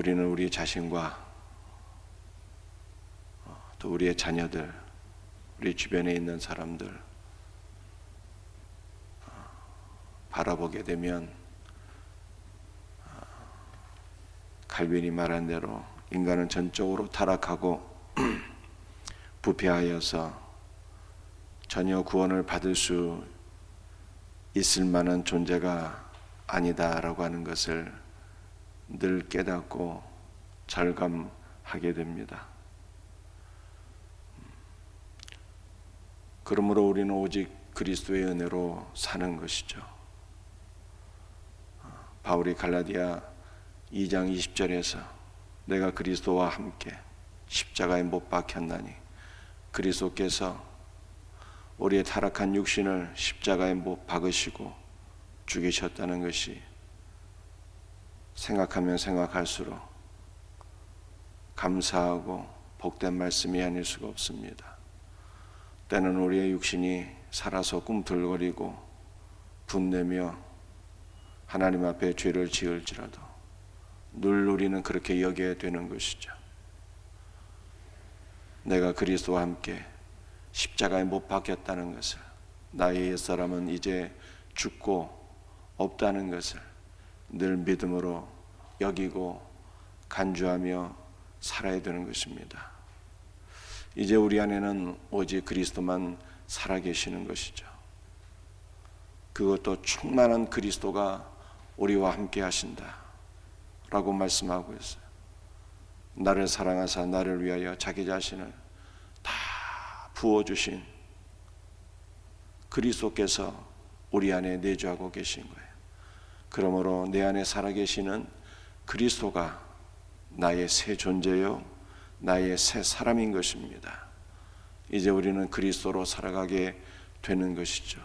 우리는 우리 자신과 또 우리의 자녀들, 우리 주변에 있는 사람들 바라보게 되면 칼빈이 말한 대로 인간은 전적으로 타락하고 부패하여서 전혀 구원을 받을 수 있을 만한 존재가 아니다라고 하는 것을 늘 깨닫고 절감하게 됩니다. 그러므로 우리는 오직 그리스도의 은혜로 사는 것이죠. 바울이 갈라디아 2장 20절에서 내가 그리스도와 함께 십자가에 못 박혔나니 그리스도께서 우리의 타락한 육신을 십자가에 못 박으시고 죽이셨다는 것이 생각하면 생각할수록 감사하고 복된 말씀이 아닐 수가 없습니다. 때는 우리의 육신이 살아서 꿈틀거리고 분내며 하나님 앞에 죄를 지을지라도 늘 우리는 그렇게 여겨야 되는 것이죠. 내가 그리스도와 함께 십자가에 못 박혔다는 것을, 나의 옛사람은 이제 죽고 없다는 것을 늘 믿음으로 여기고 간주하며 살아야 되는 것입니다. 이제 우리 안에는 오직 그리스도만 살아계시는 것이죠. 그것도 충만한 그리스도가 우리와 함께 하신다 라고 말씀하고 있어요. 나를 사랑하사 나를 위하여 자기 자신을 다 부어주신 그리스도께서 우리 안에 내주하고 계신 거예요. 그러므로 내 안에 살아계시는 그리스도가 나의 새 존재요, 나의 새 사람인 것입니다. 이제 우리는 그리스도로 살아가게 되는 것이죠.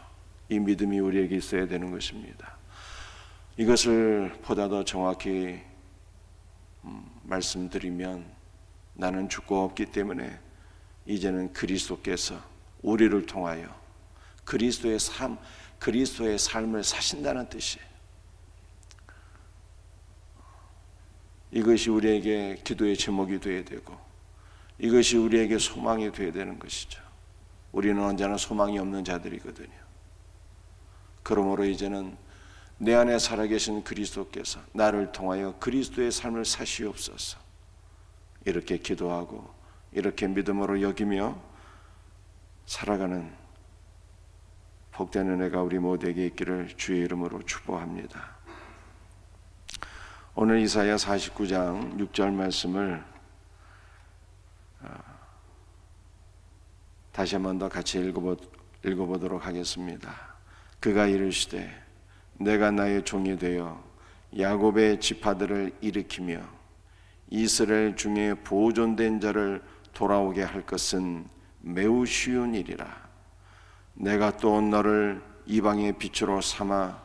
이 믿음이 우리에게 있어야 되는 것입니다. 이것을 보다 더 정확히 말씀드리면, 나는 죽고 없기 때문에 이제는 그리스도께서 우리를 통하여 그리스도의 삶을 사신다는 뜻이에요. 이것이 우리에게 기도의 제목이 되어야 되고, 이것이 우리에게 소망이 되어야 되는 것이죠. 우리는 언제나 소망이 없는 자들이거든요. 그러므로 이제는 내 안에 살아계신 그리스도께서 나를 통하여 그리스도의 삶을 사시옵소서, 이렇게 기도하고 이렇게 믿음으로 여기며 살아가는 복된 은혜가 우리 모두에게 있기를 주의 이름으로 축복합니다. 오늘 이사야 49장 6절 말씀을 다시 한 번 더 같이 읽어보도록 하겠습니다. 그가 이르시되 내가 나의 종이 되어 야곱의 지파들을 일으키며 이스라엘 중에 보존된 자를 돌아오게 할 것은 매우 쉬운 일이라. 내가 또 너를 이방의 빛으로 삼아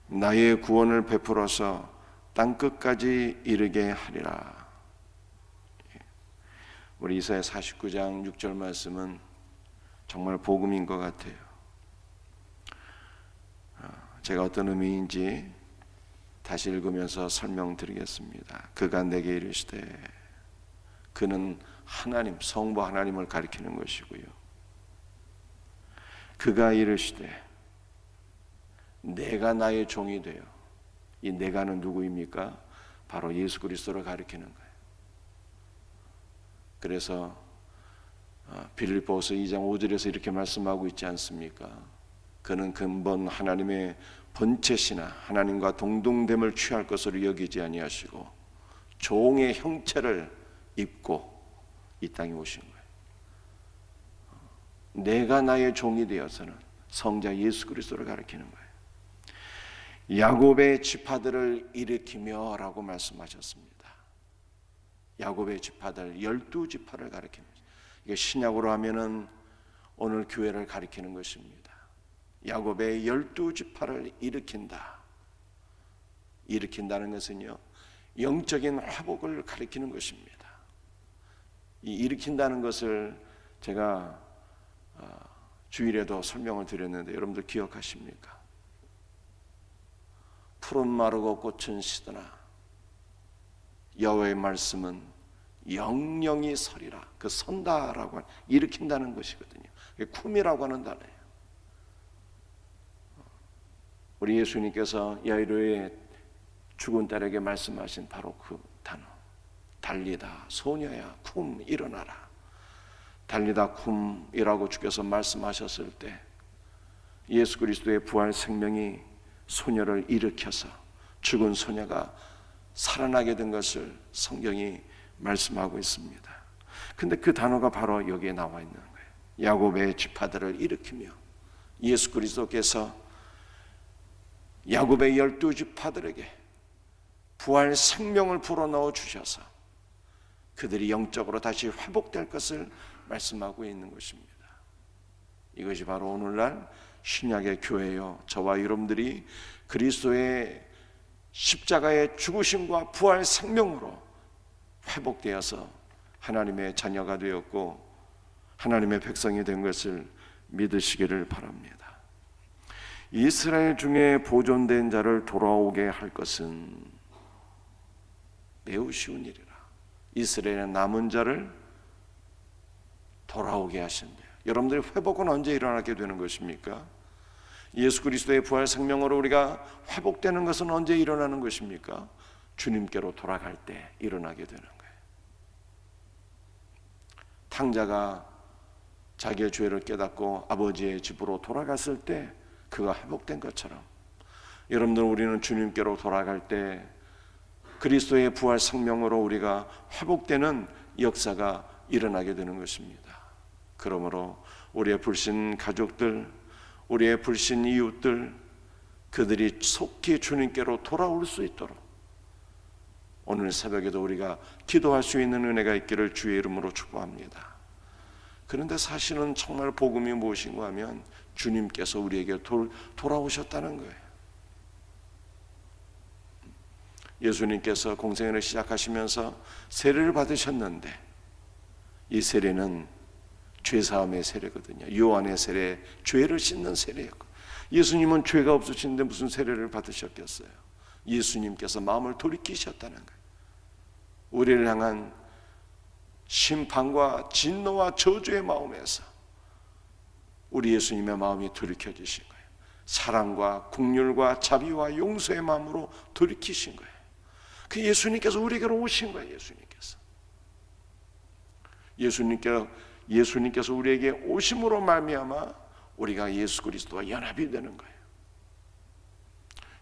나의 구원을 베풀어서 땅끝까지 이르게 하리라. 우리 이사야 49장 6절 말씀은 정말 복음인 것 같아요. 제가 어떤 의미인지 다시 읽으면서 설명드리겠습니다. 그가 내게 이르시되, 그는 하나님, 성부 하나님을 가리키는 것이고요. 그가 이르시되 내가 나의 종이 되어, 이 내가는 누구입니까? 바로 예수 그리스도를 가리키는 거예요. 그래서 빌립보서 2장 5절에서 이렇게 말씀하고 있지 않습니까? 그는 근본 하나님의 본체시나 하나님과 동등됨을 취할 것으로 여기지 아니하시고 종의 형체를 입고 이 땅에 오신 거예요. 내가 나의 종이 되어서는 성자 예수 그리스도를 가리키는 거예요. 야곱의 지파들을 일으키며 라고 말씀하셨습니다. 야곱의 지파들 12지파를 가리키는 거예요. 이게 신약으로 하면은 오늘 교회를 가리키는 것입니다. 야곱의 12지파를 일으킨다. 일으킨다는 것은요, 영적인 회복을 가리키는 것입니다. 이 일으킨다는 것을 제가 주일에도 설명을 드렸는데 여러분들 기억하십니까? 푸른 마르고 꽃은 시드나 여호와의 말씀은 영영이 서리라. 그 선다라고 일으킨다는 것이거든요. 그게 쿰이라고 하는 단어예요. 우리 예수님께서 야이로의 죽은 딸에게 말씀하신 바로 그 단어, 달리다 소녀야 쿰 일어나라. 달리다 쿰이라고 주께서 말씀하셨을 때 예수 그리스도의 부활 생명이 소녀를 일으켜서 죽은 소녀가 살아나게 된 것을 성경이 말씀하고 있습니다. 근데 그 단어가 바로 여기에 나와 있는 거예요. 야곱의 지파들을 일으키며 예수 그리스도께서 야곱의 12지파들에게 부활 생명을 불어넣어 주셔서 그들이 영적으로 다시 회복될 것을 말씀하고 있는 것입니다. 이것이 바로 오늘날 신약의 교회요, 저와 여러분들이 그리스도의 십자가의 죽으심과 부활 생명으로 회복되어서 하나님의 자녀가 되었고 하나님의 백성이 된 것을 믿으시기를 바랍니다. 이스라엘 중에 보존된 자를 돌아오게 할 것은 매우 쉬운 일이라. 이스라엘의 남은 자를 돌아오게 하신대요. 여러분들의 회복은 언제 일어나게 되는 것입니까? 예수 그리스도의 부활 생명으로 우리가 회복되는 것은 언제 일어나는 것입니까? 주님께로 돌아갈 때 일어나게 되는 거예요. 탕자가 자기의 죄를 깨닫고 아버지의 집으로 돌아갔을 때 그가 회복된 것처럼 여러분들 우리는 주님께로 돌아갈 때 그리스도의 부활 생명으로 우리가 회복되는 역사가 일어나게 되는 것입니다. 그러므로 우리의 불신 가족들, 우리의 불신 이웃들, 그들이 속히 주님께로 돌아올 수 있도록 오늘 새벽에도 우리가 기도할 수 있는 은혜가 있기를 주의 이름으로 축복합니다. 그런데 사실은 정말 복음이 무엇인가 하면 주님께서 우리에게 돌아오셨다는 거예요. 예수님께서 공생애를 시작하시면서 세례를 받으셨는데 이 세례는 죄사함의 세례거든요. 요한의 세례, 죄를 씻는 세례였고 예수님은 죄가 없으신데 무슨 세례를 받으셨겠어요? 예수님께서 마음을 돌이키셨다는 거예요. 우리를 향한 심판과 진노와 저주의 마음에서 우리 예수님의 마음이 돌이켜지신 거예요. 사랑과 긍휼과 자비와 용서의 마음으로 돌이키신 거예요. 그 예수님께서 우리에게로 오신 거예요. 예수님께서 우리에게 오심으로 말미암아 우리가 예수 그리스도와 연합이 되는 거예요.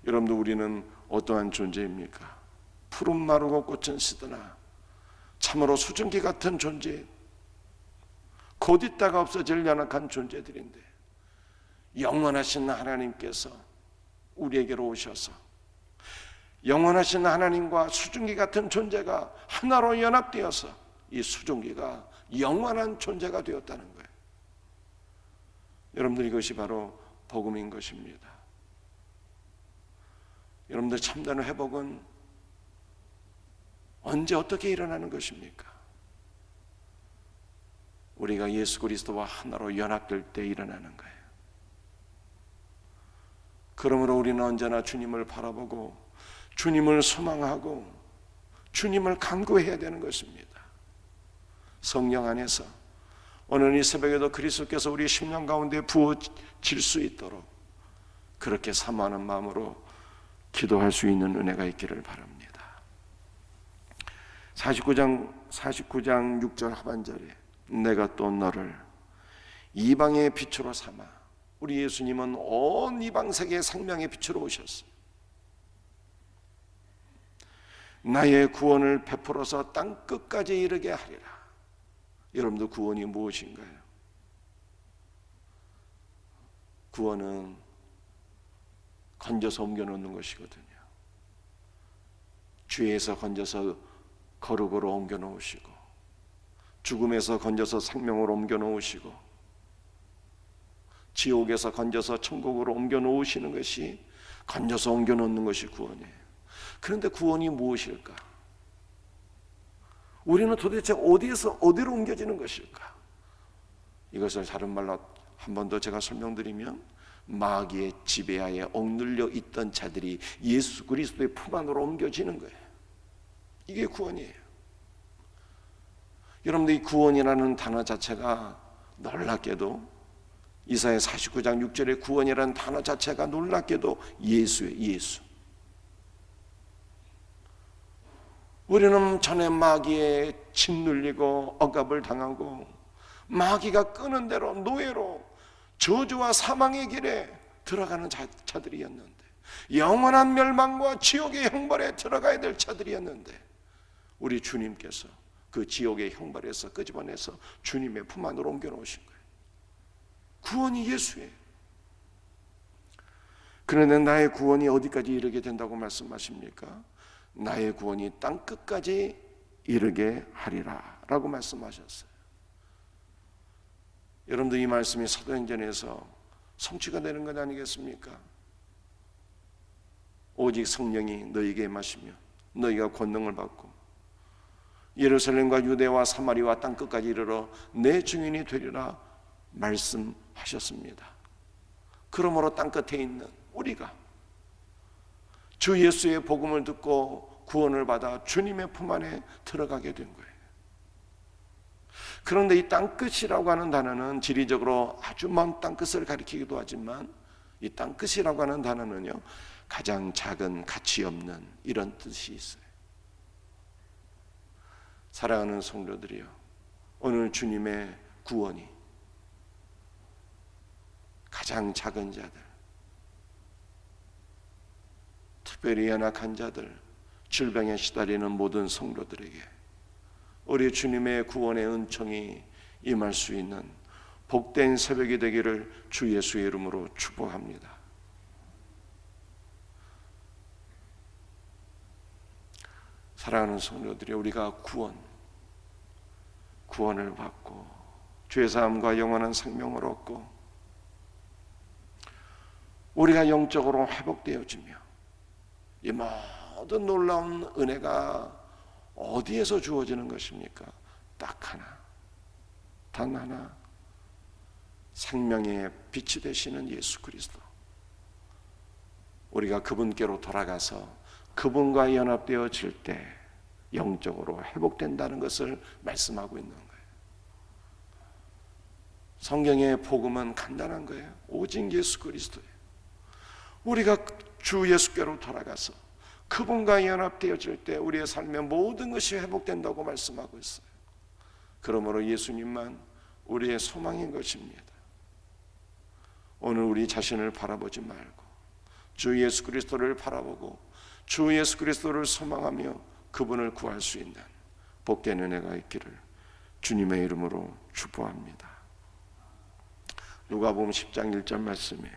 여러분들 우리는 어떠한 존재입니까? 푸른 마르고 꽃은 시드나 참으로 수증기 같은 존재, 곧 있다가 없어질 연약한 존재들인데 영원하신 하나님께서 우리에게로 오셔서 영원하신 하나님과 수증기 같은 존재가 하나로 연합되어서 이 수증기가 영원한 존재가 되었다는 거예요. 여러분들 이것이 바로 복음인 것입니다. 여러분들 참된 회복은 언제 어떻게 일어나는 것입니까? 우리가 예수 그리스도와 하나로 연합될 때 일어나는 거예요. 그러므로 우리는 언제나 주님을 바라보고 주님을 소망하고 주님을 간구해야 되는 것입니다. 성령 안에서 오늘 이 새벽에도 그리스도께서 우리 심령 가운데 부어질 수 있도록 그렇게 사모하는 마음으로 기도할 수 있는 은혜가 있기를 바랍니다. 49장 6절 하반절에 내가 또 너를 이방의 빛으로 삼아, 우리 예수님은 온 이방 세계의 생명의 빛으로 오셨어요. 나의 구원을 베풀어서 땅 끝까지 이르게 하리라. 여러분들 구원이 무엇인가요? 구원은 건져서 옮겨놓는 것이거든요. 죄에서 건져서 거룩으로 옮겨놓으시고 죽음에서 건져서 생명으로 옮겨놓으시고 지옥에서 건져서 천국으로 옮겨놓으시는 것이, 건져서 옮겨놓는 것이 구원이에요. 그런데 구원이 무엇일까? 우리는 도대체 어디에서 어디로 옮겨지는 것일까? 이것을 다른 말로 한 번 더 제가 설명드리면 마귀의 지배하에 억눌려 있던 자들이 예수 그리스도의 품 안으로 옮겨지는 거예요. 이게 구원이에요. 여러분들, 이 구원이라는 단어 자체가 놀랍게도 이사야 49장 6절의 구원이라는 단어 자체가 놀랍게도 예수예요. 예수. 우리는 전에 마귀에 짓눌리고 억압을 당하고 마귀가 끄는 대로 노예로 저주와 사망의 길에 들어가는 자들이었는데, 영원한 멸망과 지옥의 형벌에 들어가야 될 자들이었는데, 우리 주님께서 그 지옥의 형벌에서 끄집어내서 주님의 품 안으로 옮겨놓으신 거예요. 구원이 예수예요. 그런데 나의 구원이 어디까지 이르게 된다고 말씀하십니까? 나의 구원이 땅끝까지 이르게 하리라 라고 말씀하셨어요. 여러분들, 이 말씀이 사도행전에서 성취가 되는 것 아니겠습니까? 오직 성령이 너희에게 임하시며 너희가 권능을 받고 예루살렘과 유대와 사마리와 땅끝까지 이르러 내 증인이 되리라 말씀하셨습니다. 그러므로 땅끝에 있는 우리가 주 예수의 복음을 듣고 구원을 받아 주님의 품 안에 들어가게 된 거예요. 그런데 이 땅끝이라고 하는 단어는 지리적으로 아주 먼 땅끝을 가리키기도 하지만, 이 땅끝이라고 하는 단어는요, 가장 작은, 가치 없는 이런 뜻이 있어요. 사랑하는 성도들이요, 오늘 주님의 구원이 가장 작은 자들, 특별히 연약한 자들, 질병에 시달리는 모든 성도들에게 우리 주님의 구원의 은총이 임할 수 있는 복된 새벽이 되기를 주 예수의 이름으로 축복합니다. 사랑하는 성도들이, 우리가 구원을 받고 죄사함과 영원한 생명을 얻고 우리가 영적으로 회복되어지며, 이 모든 놀라운 은혜가 어디에서 주어지는 것입니까? 딱 하나, 단 하나, 생명의 빛이 되시는 예수 그리스도. 우리가 그분께로 돌아가서 그분과 연합되어질 때 영적으로 회복된다는 것을 말씀하고 있는 거예요. 성경의 복음은 간단한 거예요. 오직 예수 그리스도예요. 우리가 주 예수께로 돌아가서 그분과 연합되어질 때 우리의 삶의 모든 것이 회복된다고 말씀하고 있어요. 그러므로 예수님만 우리의 소망인 것입니다. 오늘 우리 자신을 바라보지 말고 주 예수 그리스도를 바라보고 주 예수 그리스도를 소망하며 그분을 구할 수 있는 복된 은혜가 있기를 주님의 이름으로 축복합니다. 누가복음 10장 1절 말씀에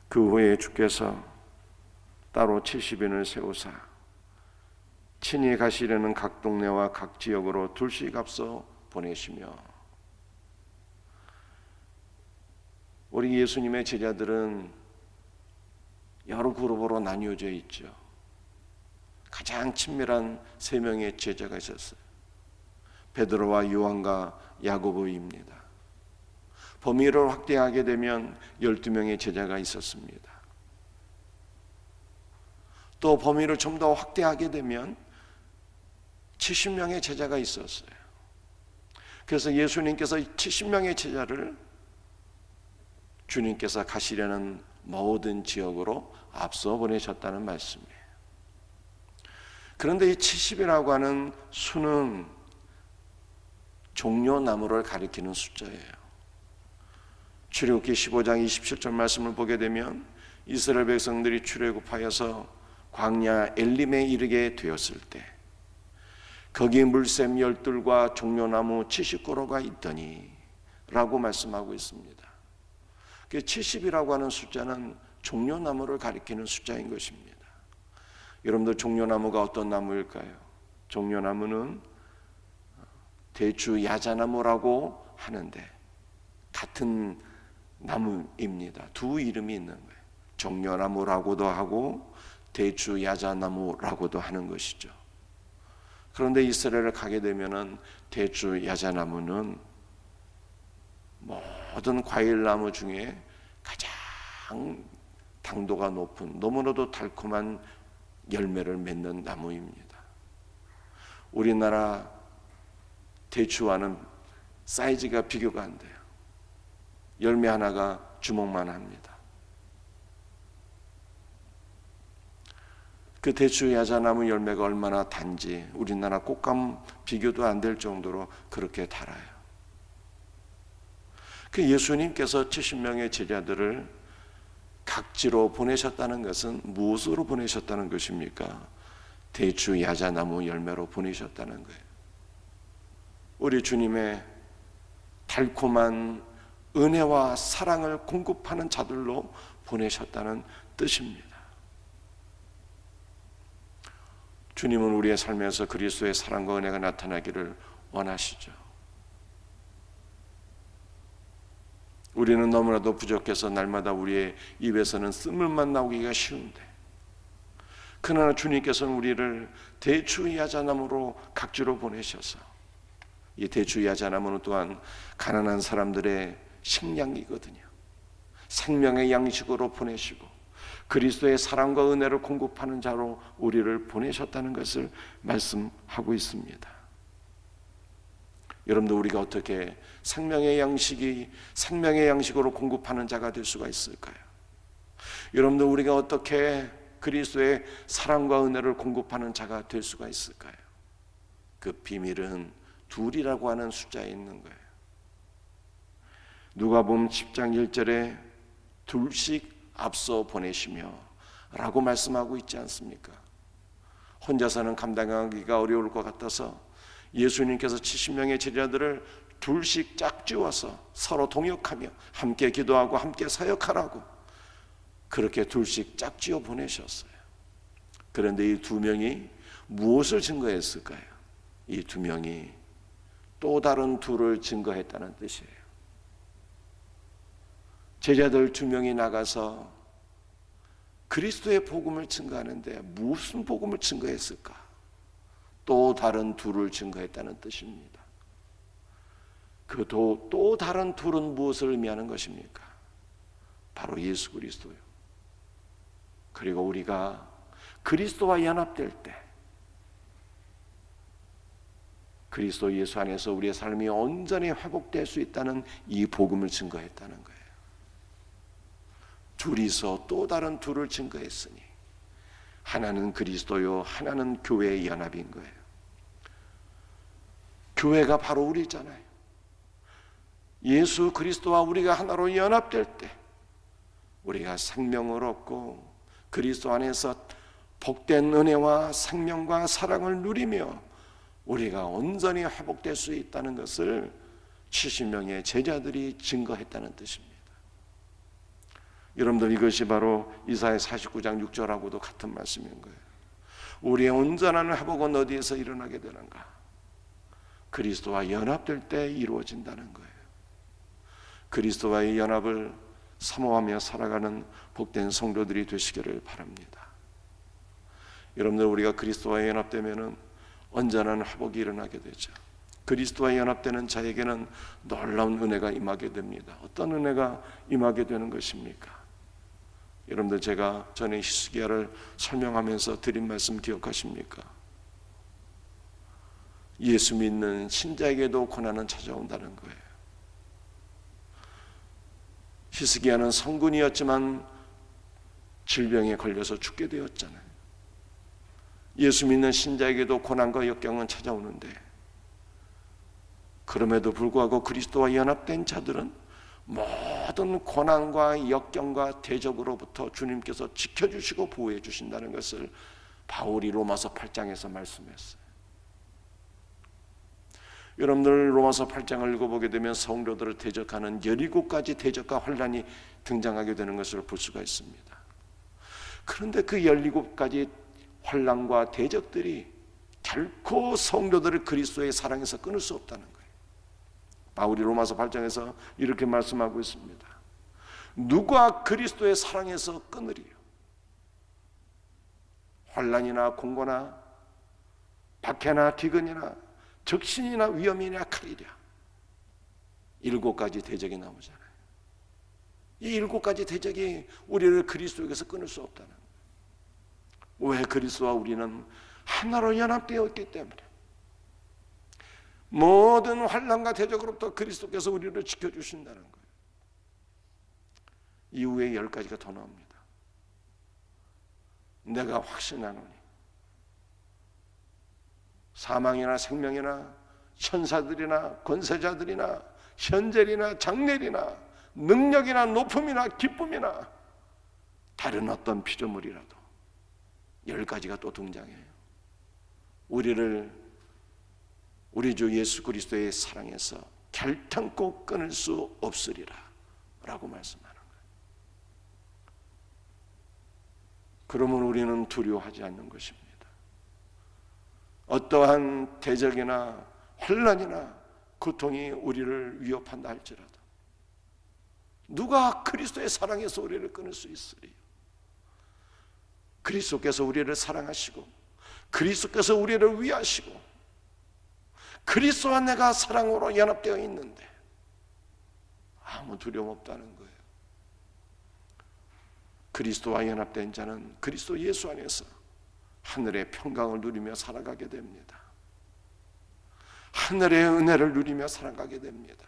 그 후에 주께서 따로 70인을 세우사 친히 가시려는 각 동네와 각 지역으로 둘씩 앞서 보내시며, 우리 예수님의 제자들은 여러 그룹으로 나뉘어져 있죠. 가장 친밀한 3명의 제자가 있었어요. 베드로와 요한과 야고보입니다. 범위를 확대하게 되면 12명의 제자가 있었습니다. 또 범위를 좀 더 확대하게 되면 70명의 제자가 있었어요. 그래서 예수님께서 70명의 제자를 주님께서 가시려는 모든 지역으로 앞서 보내셨다는 말씀이에요. 그런데 이 70이라고 하는 수는 종려나무를 가리키는 숫자예요. 출애굽기 15장 27절 말씀을 보게 되면 이스라엘 백성들이 출애굽하여서 광야 엘림에 이르게 되었을 때 거기 물샘 12과 종려나무 70그루가 있더니 라고 말씀하고 있습니다. 70이라고 하는 숫자는 종려나무를 가리키는 숫자인 것입니다. 여러분들, 종려나무가 어떤 나무일까요? 종려나무는 대추 야자나무라고 하는데 같은 나무입니다. 두 이름이 있는 거예요. 종려나무라고도 하고 대추 야자나무라고도 하는 것이죠. 그런데 이스라엘을 가게 되면은 대추 야자나무는 모든 과일나무 중에 가장 당도가 높은, 너무나도 달콤한 열매를 맺는 나무입니다. 우리나라 대추와는 사이즈가 비교가 안 돼요. 열매 하나가 주먹만 합니다. 그 대추 야자나무 열매가 얼마나 단지 우리나라 꽃감 비교도 안 될 정도로 그렇게 달아요. 그 예수님께서 70명의 제자들을 각지로 보내셨다는 것은 무엇으로 보내셨다는 것입니까? 대추 야자나무 열매로 보내셨다는 거예요. 우리 주님의 달콤한 은혜와 사랑을 공급하는 자들로 보내셨다는 뜻입니다. 주님은 우리의 삶에서 그리스도의 사랑과 은혜가 나타나기를 원하시죠. 우리는 너무나도 부족해서 날마다 우리의 입에서는 쓴물만 나오기가 쉬운데, 그러나 주님께서는 우리를 대추 야자나무로 각지로 보내셔서, 이 대추 야자나무는 또한 가난한 사람들의 식량이거든요. 생명의 양식으로 보내시고 그리스도의 사랑과 은혜를 공급하는 자로 우리를 보내셨다는 것을 말씀하고 있습니다. 여러분들, 우리가 어떻게 생명의 양식으로 공급하는 자가 될 수가 있을까요? 여러분들, 우리가 어떻게 그리스도의 사랑과 은혜를 공급하는 자가 될 수가 있을까요? 그 비밀은 둘이라고 하는 숫자에 있는 거예요. 누가복음 10장 1절에 둘씩 앞서 보내시며 라고 말씀하고 있지 않습니까? 혼자서는 감당하기가 어려울 것 같아서 예수님께서 70명의 제자들을 둘씩 짝지어서 서로 동역하며 함께 기도하고 함께 사역하라고 그렇게 둘씩 짝지어 보내셨어요. 그런데 이 두 명이 무엇을 증거했을까요? 이 두 명이 또 다른 둘을 증거했다는 뜻이에요. 제자들 두 명이 나가서 그리스도의 복음을 증거하는데 무슨 복음을 증거했을까? 또 다른 둘을 증거했다는 뜻입니다. 그 또 다른 둘은 무엇을 의미하는 것입니까? 바로 예수 그리스도요. 그리고 우리가 그리스도와 연합될 때 그리스도 예수 안에서 우리의 삶이 온전히 회복될 수 있다는 이 복음을 증거했다는 거예요. 둘이서 또 다른 둘을 증거했으니 하나는 그리스도요, 하나는 교회의 연합인 거예요. 교회가 바로 우리잖아요. 예수 그리스도와 우리가 하나로 연합될 때 우리가 생명을 얻고 그리스도 안에서 복된 은혜와 생명과 사랑을 누리며 우리가 온전히 회복될 수 있다는 것을 70명의 제자들이 증거했다는 뜻입니다. 여러분들, 이것이 바로 이사야 49장 6절하고도 같은 말씀인 거예요. 우리의 온전한 회복은 어디에서 일어나게 되는가? 그리스도와 연합될 때 이루어진다는 거예요. 그리스도와의 연합을 사모하며 살아가는 복된 성도들이 되시기를 바랍니다. 여러분들, 우리가 그리스도와 연합되면 온전한 회복이 일어나게 되죠. 그리스도와 연합되는 자에게는 놀라운 은혜가 임하게 됩니다. 어떤 은혜가 임하게 되는 것입니까? 여러분들, 제가 전에 히스기야를 설명하면서 드린 말씀 기억하십니까? 예수 믿는 신자에게도 고난은 찾아온다는 거예요. 히스기야는 성군이었지만 질병에 걸려서 죽게 되었잖아요. 예수 믿는 신자에게도 고난과 역경은 찾아오는데, 그럼에도 불구하고 그리스도와 연합된 자들은 모든 고난과 역경과 대적으로부터 주님께서 지켜주시고 보호해 주신다는 것을 바울이 로마서 8장에서 말씀했어요. 여러분들, 로마서 8장을 읽어보게 되면 성도들을 대적하는 17가지 대적과 환난이 등장하게 되는 것을 볼 수가 있습니다. 그런데 그 17가지 환난과 대적들이 결코 성도들을 그리스도의 사랑에서 끊을 수 없다는 거예요. 바울이 로마서 8장에서 이렇게 말씀하고 있습니다. 누가 그리스도의 사랑에서 끊으리요? 환난이나 공고나 박해나 기근이나 적신이나 위험이나 칼이랴. 7가지 대적이 나오잖아요. 이 7가지 대적이 우리를 그리스도에게서 끊을 수 없다는 거예요. 왜? 그리스도와 우리는 하나로 연합되어 있기 때문에. 모든 환난과 대적으로부터 그리스도께서 우리를 지켜주신다는 거예요. 이후에 10가지가 더 나옵니다. 내가 확신하노니 사망이나 생명이나 천사들이나 권세자들이나 현재이나 장래이나 능력이나 높음이나 기쁨이나 다른 어떤 피조물이라도 10가지가 또 등장해요. 우리를 우리 주 예수 그리스도의 사랑에서 결탄코 끊을 수 없으리라 라고 말씀하는 거예요. 그러면 우리는 두려워하지 않는 것입니다. 어떠한 대적이나 환난이나 고통이 우리를 위협한다 할지라도 누가 그리스도의 사랑에서 우리를 끊을 수 있으리요? 그리스도께서 우리를 사랑하시고 그리스도께서 우리를 위하시고 그리스도와 내가 사랑으로 연합되어 있는데 아무 두려움 없다는 거예요. 그리스도와 연합된 자는 그리스도 예수 안에서 하늘의 평강을 누리며 살아가게 됩니다. 하늘의 은혜를 누리며 살아가게 됩니다.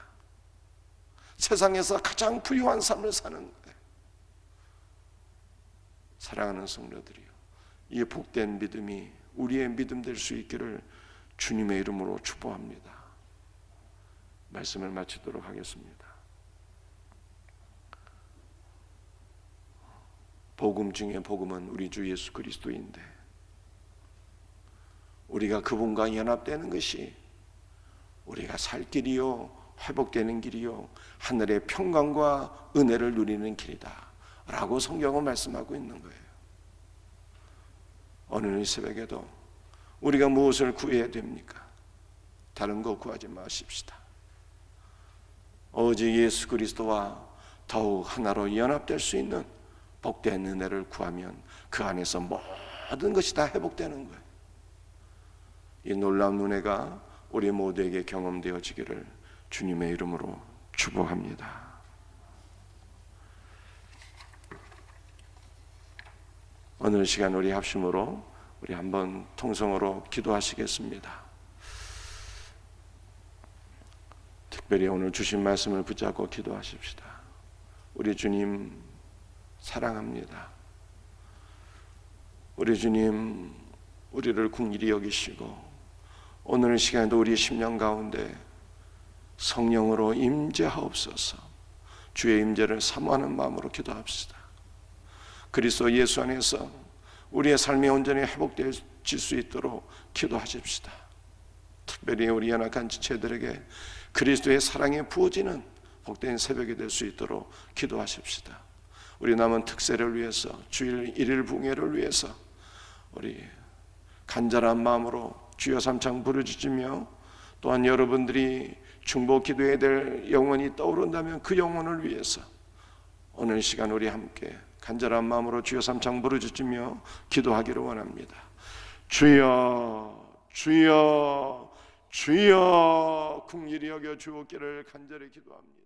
세상에서 가장 부유한 삶을 사는 거예요. 사랑하는 성도들이요, 이 복된 믿음이 우리의 믿음 될 수 있기를 주님의 이름으로 축복합니다. 말씀을 마치도록 하겠습니다. 복음 중에 복음은 우리 주 예수 그리스도인데 우리가 그분과 연합되는 것이 우리가 살 길이요 회복되는 길이요 하늘의 평강과 은혜를 누리는 길이다 라고 성경은 말씀하고 있는 거예요. 오늘 이 새벽에도 우리가 무엇을 구해야 됩니까? 다른 거 구하지 마십시다. 오직 예수 그리스도와 더욱 하나로 연합될 수 있는 복된 은혜를 구하면 그 안에서 모든 것이 다 회복되는 거예요. 이 놀라운 은혜가 우리 모두에게 경험되어지기를 주님의 이름으로 축복합니다. 오늘 시간 우리 합심으로 우리 한번 통성으로 기도하시겠습니다. 특별히 오늘 주신 말씀을 붙잡고 기도하십시다. 우리 주님 사랑합니다. 우리 주님 우리를 긍휼히 여기시고 오늘 시간에도 우리 심령 가운데 성령으로 임재하옵소서. 주의 임재를 사모하는 마음으로 기도합시다. 그리스도 예수 안에서 우리의 삶이 온전히 회복될 수 있도록 기도하십시다. 특별히 우리 연약한 지체들에게 그리스도의 사랑이 부어지는 복된 새벽이 될 수 있도록 기도하십시다. 우리 남은 특세를 위해서, 주일 1일 붕회를 위해서 우리 간절한 마음으로 주여 삼창 부르짖으며, 또한 여러분들이 중보 기도해야 될 영혼이 떠오른다면 그 영혼을 위해서 오늘 시간 우리 함께 간절한 마음으로 주여 삼창 부르짖으며 기도하기를 원합니다. 주여 주여 주여 긍휼히 여겨 주옵기를 간절히 기도합니다.